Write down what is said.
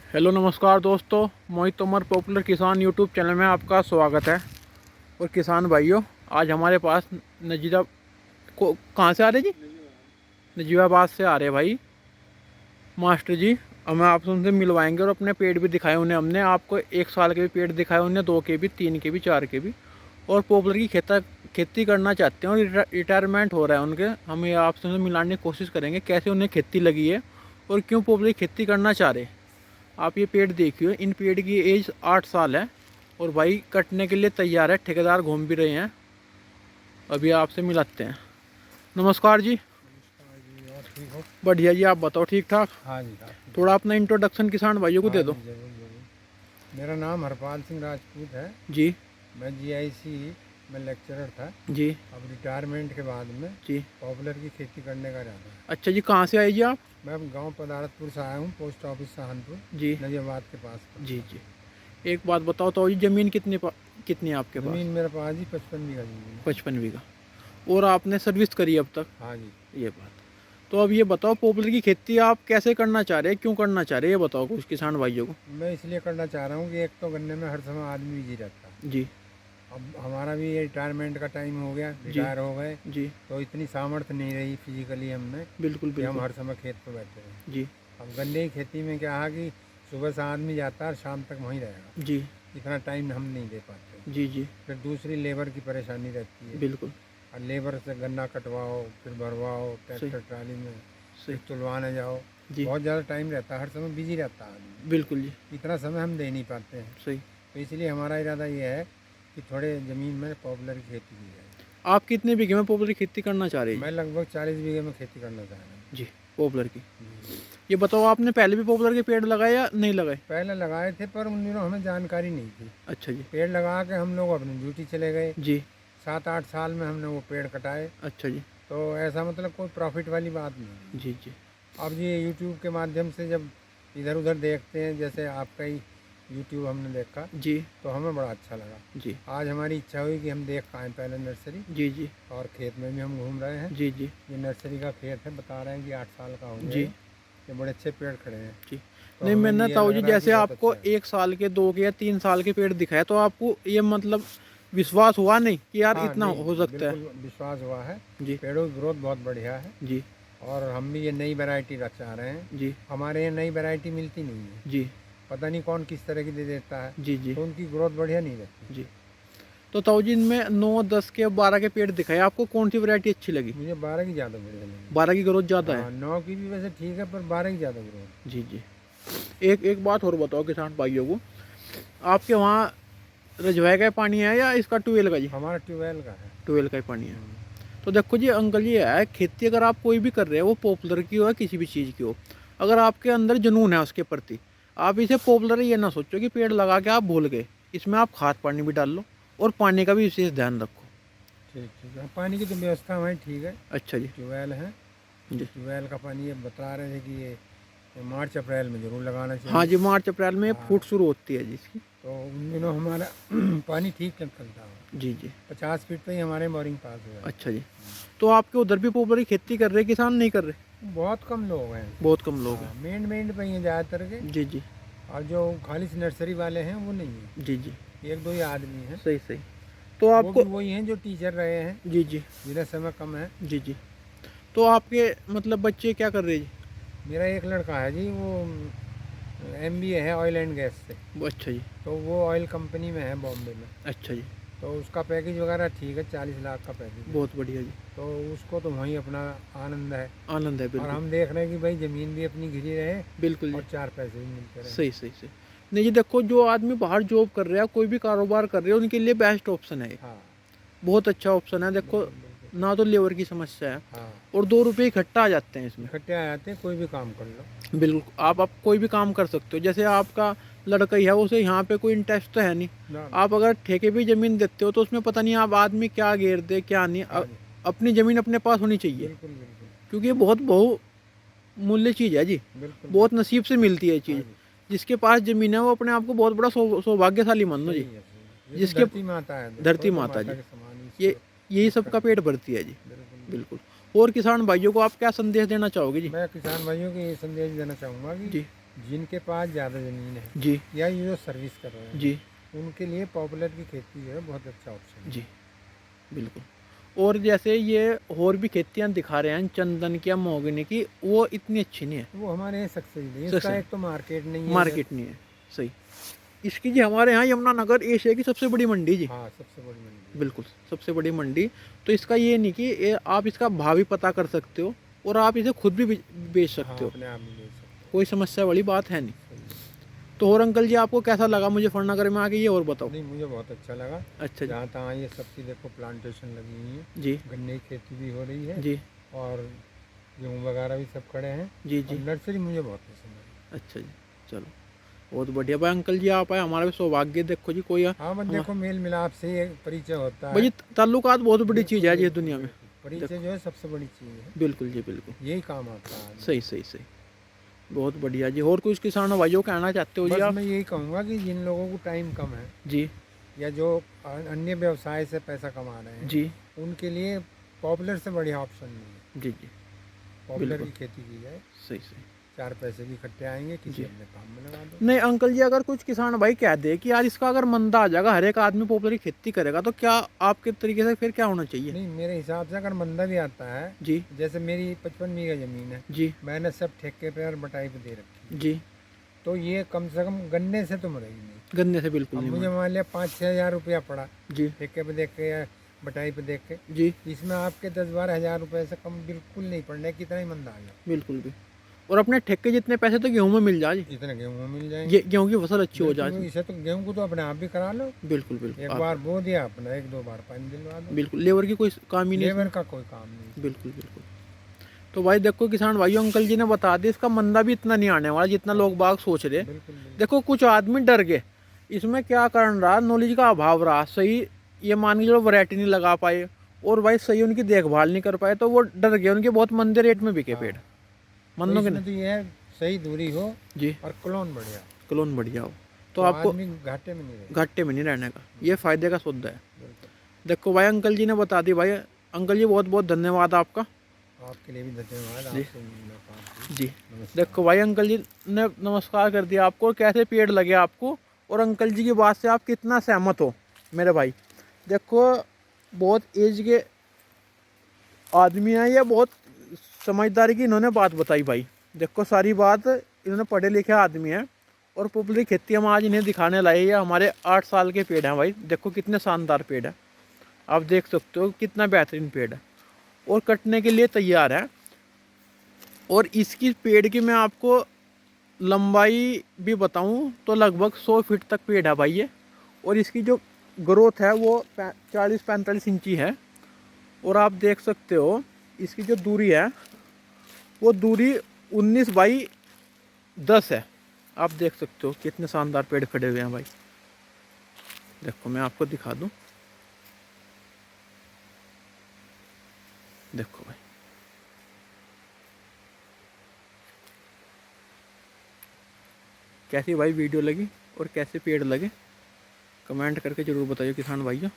Hello नमस्कार दोस्तों, मोहित Tomar popular किसान यूट्यूब चैनल में आपका स्वागत है। और किसान भाइयों, आज हमारे पास नजीरा को कहाँ से आ रहे जी? नजीबाबाद से आ रहे भाई मास्टर जी। हमें आपसे उनसे मिलवाएंगे और अपने पेड़ भी दिखाए उन्हें। हमने आपको 1 साल के भी पेड़ दिखाए उन्हें, 2 के भी, 3 के भी, 4 के भी। और पॉपुलर की खेती करना चाहते हैं और रिटायरमेंट हो रहा है उनके। हम ये आपसे उनसे मिलाने की कोशिश करेंगे कैसे उन्हें खेती लगी है और क्यों पॉपुलर खेती करना चाह रहे हैं। आप ये पेड़ देखिए, इन पेड़ की एज 8 साल है और भाई कटने के लिए तैयार है। ठेकेदार घूम भी रहे हैं। अभी आपसे मिलाते हैं। नमस्कार जी। नमस्कार जी। और ठीक हो? बढ़िया जी, आप बताओ ठीक ठाक। हाँ जी काफ़ी। थोड़ा अपना इंट्रोडक्शन किसान भाइयों को हाँ दे दो। जी ज़रूर ज़रूर। मेरा नाम हरपाल सिंह राजपूत है। जी मैं जीआईसी में लेक्चरर था। जी अब रिटायरमेंट के बाद में जी। पॉपुलर की खेती करने का इरादा है। अच्छा जी, कहाँ से आए जी आप? मैं अब गांव पदारतपुर से आया हूँ, पोस्ट ऑफिस सहारनपुर, जी नजीबाबाद के पास जी पड़ता जी। एक बात बताओ तो जी, ज़मीन कितनी है आपके है। पास? ज़मीन मेरे पास जी 55 बीघा ज़मीन है। 55 बीघा। और आपने सर्विस करी अब तक? हाँ जी। ये बात। तो अब ये बताओ, पॉपुलर की खेती आप कैसे करना चाह रहे हैं, क्यों करना चाह रहे हैं, ये बताओ कुछ किसान भाइयों को। मैं इसलिए करना चाह रहा हूँ कि एक तो गन्ने में हर समय आदमी बिजी रहता है। जी अब हमारा भी ये रिटायरमेंट का टाइम हो गया, जी रिटायर हो गए, जी। तो इतनी सामर्थ्य नहीं रही फिजिकली हमें बिल्कुल कि हम बिल्कुल। हर समय खेत पर बैठे रहें। जी अब गन्ने की खेती में क्या है कि सुबह से आदमी जाता है और शाम तक वहीं रहेगा, जी इतना टाइम हम नहीं दे पाते। जी जी। फिर दूसरी लेबर की परेशानी रहती है, बिल्कुल और लेबर से गन्ना कटवाओ, फिर भरवाओ सही ट्रैक्टर ट्राली में, सही। फिर तुलवाने जाओ। जी बहुत ज़्यादा टाइम रहता है, हर समय बिजी रहता है आदमी, बिल्कुल जी इतना समय हम दे नहीं पाते हैं। सही। तो इसलिए हमारा इरादा ये है कि थोड़े ज़मीन में पॉपुलर की खेती की जाए। आप कितने बीघे में पॉपुलर की खेती करना चाह रहे हैं मैं लगभग 40 बीघे में खेती करना चाह रहा जी? पॉपुलर की। हूँ। ये बताओ, आपने पहले भी पॉपुलर के पेड़ लगाए या नहीं लगाए? पहले लगाए थे पर उन दिनों हमें जानकारी नहीं थी। अच्छा जी। पेड़ लगा के हम लोग अपनी ड्यूटी चले गए। जी 7-8 साल में हमने वो पेड़ कटाए, अच्छा जी। तो ऐसा मतलब कोई प्रॉफिट वाली बात नहीं। जी जी अब ये यूट्यूब के माध्यम से जब इधर उधर देखते हैं, जैसे आपका ही यूट्यूब हमने देखा, जी तो हमें बड़ा अच्छा लगा। जी आज हमारी इच्छा हुई कि हम देख पाएँ पहले नर्सरी, जी जी और खेत में भी हम घूम रहे हैं। जी जी ये नर्सरी का खेत है, बता रहे हैं कि 8 साल का हो गया जी है। ये बड़े अच्छे पेड़ खड़े हैं, जी। तो नहीं, हमें मैंने भी ये ताऊ लग जी रहा है कि जैसे बहुत आपको अच्छा है। 1 साल के, 2 के या 3 साल के पेड़ दिखाए, तो आपको ये मतलब विश्वास हुआ नहीं कि यार हाँ इतना नहीं, हो सकता है? बिल्कुल विश्वास हुआ है। जी पेड़ों की ग्रोथ बहुत बढ़िया है, जी और हम भी ये नई वैरायटी चाह रहे हैं। जी हमारे यहाँ नई वैरायटी मिलती नहीं है, जी पता नहीं कौन किस तरह की दे देता है, जी जी तो उनकी ग्रोथ बढ़िया नहीं रहती। जी। तो ताऊ जी, इनमें 9, 10 के, 12 के पेड़ दिखाए, आपको कौन सी वैरायटी अच्छी लगी? मुझे 12 की ज़्यादा बढ़िया लगी। 12 की ग्रोथ ज़्यादा है? हाँ 9 की भी वैसे ठीक है, पर 12 की ज़्यादा ग्रोथ। जी जी। एक एक बात और बताओ किसान भाइयों को, आपके वहाँ रजवाए का पानी है या इसका ट्यूबवेल का जी? हमारा ट्यूबवेल का है। ट्यूबवेल का ही पानी है। तो देखो जी अंकल, ये है खेती, अगर आप कोई भी कर रहे हो, वो पॉपुलर की हो या किसी भी चीज़ की हो, अगर आपके अंदर जुनून है उसके प्रति, आप इसे पॉपुलर ये ना सोचो कि पेड़ लगा के आप भूल गए। इसमें आप खाद पानी भी डाल लो और पानी का भी विशेष ध्यान रखो। ठीक ठीक है, पानी की तो व्यवस्था हमारी ठीक है, अच्छा जी। ट्यूबवेल है। जी ट्यूबवेल का पानी ये बता रहे थे कि ये मार्च अप्रैल में ज़रूर लगाना चाहिए। हाँ जी, मार्च अप्रैल में हाँ, फूट शुरू होती है जी इसकी। तो उन दिनों हमारा पानी ठीक निकलता है। जी जी। 50 फीट पे ही हमारे बोरिंग पास हुआ है। अच्छा जी। तो आपके उधर भी पॉपुलर की खेती कर रहे हैं किसान, नहीं कर रहे? बहुत कम लोग हैं। बहुत कम लोग हाँ, हैं। मेंढ पे ही हैं ज़्यादातर के, जी जी और जो खालिश नर्सरी वाले हैं वो नहीं है, जी जी। एक दो ही आदमी हैं। सही सही। तो वो आपको, भी वही हैं जो टीचर रहे हैं, जी जी जिन्हें समय कम है। जी जी। तो आपके मतलब बच्चे क्या कर रहे हैं मेरा एक लड़का है जी, वो MBA है ऑयल एंड गैस से, जी? अच्छा जी। तो वो ऑयल कंपनी में है बॉम्बे में। अच्छा जी। तो उसका पैकेज वगैरह ठीक है, 40 लाख का पैकेज है। बहुत बढ़िया जी। तो उसको तो वहीं अपना आनंद है, आनंद है और बिल्कुल। हम देख रहे हैं कि भाई ज़मीन भी अपनी घिरी रहे बिल्कुल और जी। 4 पैसे भी मिलते रहे। सही सही सही। नहीं जी, देखो जो आदमी बाहर जॉब कर रहे हैं, कोई भी कारोबार कर रहे हैं, उनके लिए बेस्ट ऑप्शन है ये। हाँ बहुत अच्छा ऑप्शन है। देखो, बिल्कुल बिल्कुल। ना तो लेबर की समस्या है हाँ, और 2 रुपये इकट्ठा आ जाते हैं इसमें। इकट्ठे आ जाते हैं, कोई भी काम कर लो। बिल्कुल, आप कोई भी काम कर सकते हो। जैसे आपका लड़का ही है, उसे यहाँ पे कोई इंटरेस्ट तो है नहीं। ना आप अगर ठेके पे ज़मीन देते हो तो उसमें पता नहीं आप आदमी क्या घेर दे क्या नहीं। हाँ जी, अपनी ज़मीन अपने पास होनी चाहिए, बिल्कुल बिल्कुल क्योंकि ये बहुत बहुमूल्य चीज़ है जी। बिल्कुल बहुत बिल्कुल। नसीब से मिलती है ये हाँ चीज़। जी, जिसके पास ज़मीन है वो अपने आप को बहुत बड़ा सौभाग्यशाली मान लो सही जी। है सही है। ये तो जिसके धरती माता है, धरती देखो तो माता माता जी, के समान ही ये इसको यही इसका। सबका पेट भरती है जी। बिल्कुल। बिल्कुल। और किसान भाइयों को आप क्या संदेश देना चाहोगे जी? मैं किसान भाइयों को ये संदेश देना चाहूँगा कि जी जिनके पास ज़्यादा ज़मीन है जी या ये जो सर्विस कर रहे हैं, जी उनके लिए पॉपुलर की खेती जो है बहुत अच्छा ऑप्शन है। जी बिल्कुल। और जैसे ये और भी खेतियाँ दिखा रहे हैं चंदन की या मोगनी की, वो इतनी अच्छी नहीं है। वो हमारे यहाँ सक्सेस नहीं है, सही इसका सही एक तो मार्केट नहीं है इधर। मार्केट नहीं है। सही। इसकी जी हमारे यहाँ यमुनानगर एशिया की सबसे बड़ी मंडी जी। हाँ, सबसे बड़ी मंडी है। बिल्कुल सबसे बड़ी मंडी। तो इसका ये नहीं कि आप इसका भाव भी पता कर सकते हो और आप इसे खुद भी बेच सकते हाँ, हो, अपने आप भी ले सकते कोई समस्या वाली बात है नहीं। हो। सही है। तो और अंकल जी आपको कैसा लगा मुजफ्फरनगर में आके, ये और बताओ। नहीं, मुझे बहुत अच्छा लगा। अच्छा जी। जहाँ तहाँ ये सबकी देखो प्लांटेशन लगी हुई है, जी गन्ने की खेती भी हो रही है जी और गेहूँ वगैरह भी सब खड़े हैं। जी और जी। नर्सरी मुझे बहुत पसंद है। अच्छा जी। चलो बहुत बढ़िया भाई, अंकल जी आप आए, हमारा भी सौभाग्य। देखो जी कोई हाँ, बस देखो मेल मिलाप से ये परिचय होता भाई है। जी ताल्लुकात बहुत बड़ी बिल्कुल चीज़ है जी इस बिल्कुल दुनिया में। बिल्कुल, परिचय जो है सबसे बड़ी चीज़ है, बिल्कुल जी बिल्कुल। यही काम आता है आदमी। सही सही सही। बहुत बढ़िया जी। और कुछ किसानों भाइयों को कहना चाहते हो जी बस आप? मैं यही कहूँगा कि जिन लोगों को टाइम कम है जी या जो अन्य व्यवसाय से पैसा कमा रहे हैं, जी उनके लिए पॉपुलर से बढ़िया ऑप्शन नहीं है। जी जी पॉपुलर बिल्कुल। की खेती की जाए, सही सही। 4 पैसे भी इकट्ठे आएंगे, किसी जी। अपने काम में लगा दो। नहीं अंकल जी, अगर कुछ किसान भाई कह दे कि यार इसका अगर मंदा आ जाएगा, हर एक आदमी पॉपुलर की खेती करेगा, तो क्या आपके तरीके से फिर क्या होना चाहिए? नहीं, मेरे हिसाब से अगर मंदा भी आता है, जी जैसे मेरी 55 बीघा ज़मीन है, जी मैंने सब ठेके पे और बटाई पे दे रखी है, जी। तो ये कम से कम गन्ने से तो मरेगी नहीं। गन्ने से बिल्कुल अब नहीं मुझे मान। मान लिया 5-6 हज़ार रुपया पड़ा जी ठेके पे देख के या बटाई पे देख के, जी इसमें आपके 10-12 हज़ार रुपये से कम बिल्कुल नहीं पड़ने, कितना ही मंदा आ जाए। बिल्कुल भी। और अपने ठेके जितने पैसे तो गेहूं में मिल जाए जी। इतने गेहूँ मिल जाएंगे। गेहूं की फसल अच्छी हो बिल्कुल, जाए। इसे तो गेहूँ को तो अपने आप भी करा लो, बिल्कुल बिल्कुल एक आप बार बो दिया अपना, 1-2 बार पानी दिलवा दो, बिल्कुल लेबर की कोई काम ही नहीं लेबर इसमें। का कोई काम नहीं। बिल्कुल बिल्कुल। तो भाई देखो किसान भाइयों, अंकल जी ने बता दिया, इसका मंदा भी इतना नहीं आने वाला जितना लोग बाग सोच रहे। बिल्कुल बिल्कुल। देखो कुछ आदमी डर गए, इसमें क्या कारण रहा, नॉलेज का अभाव रहा। सही ये मान के चलो वैरायटी नहीं लगा पाए और भाई सही उनकी देखभाल नहीं कर पाए, तो वो डर गए, उनके बहुत मंदे रेट में बिके हाँ, पेड़। तो मानोगे इसमें ना तो ये है सही दूरी हो जी, और क्लोन बढ़िया, क्लोन बढ़िया हो तो तो आपको आदमी घाटे में नहीं रहेगा। घाटे में नहीं रहने का, ये फायदे का सौदा है। बिल्कुल। देखो भाई अंकल जी ने बता दी भाई। अंकल जी बहुत बहुत धन्यवाद आपका आपके लिए भी धन्यवाद। जी। आपसे मुलाकात हुई। जी। नमस्कार। देखो भाई अंकल जी ने नमस्कार कर दिया आपको, कैसे पेड़ लगे आपको, और अंकल जी की बात से आप कितना सहमत हो मेरे भाई। देखो बहुत एज के आदमी हैं, ये बहुत समझदारी की इन्होंने बात बताई भाई। देखो सारी बात, इन्होंने पढ़े लिखे आदमी हैं और पॉपुलर खेती हम आज इन्हें दिखाने लाए। ये हमारे 8 साल के पेड़ हैं भाई, देखो कितने शानदार पेड़ हैं, आप देख सकते हो कितना बेहतरीन पेड़ है और कटने के लिए तैयार है। और इसकी पेड़ की मैं आपको लंबाई भी बताऊं तो लगभग 100 फीट तक पेड़ है भाई ये। और इसकी जो ग्रोथ है वो 40-45 इंची है। और आप देख सकते हो इसकी जो दूरी है वो दूरी 19/10 है। आप देख सकते हो कितने शानदार पेड़ खड़े हुए हैं भाई। देखो मैं आपको दिखा दूं, देखो भाई। कैसी भाई वीडियो लगी और कैसे पेड़ लगे, कमेंट करके ज़रूर बताइए किसान भाइयों।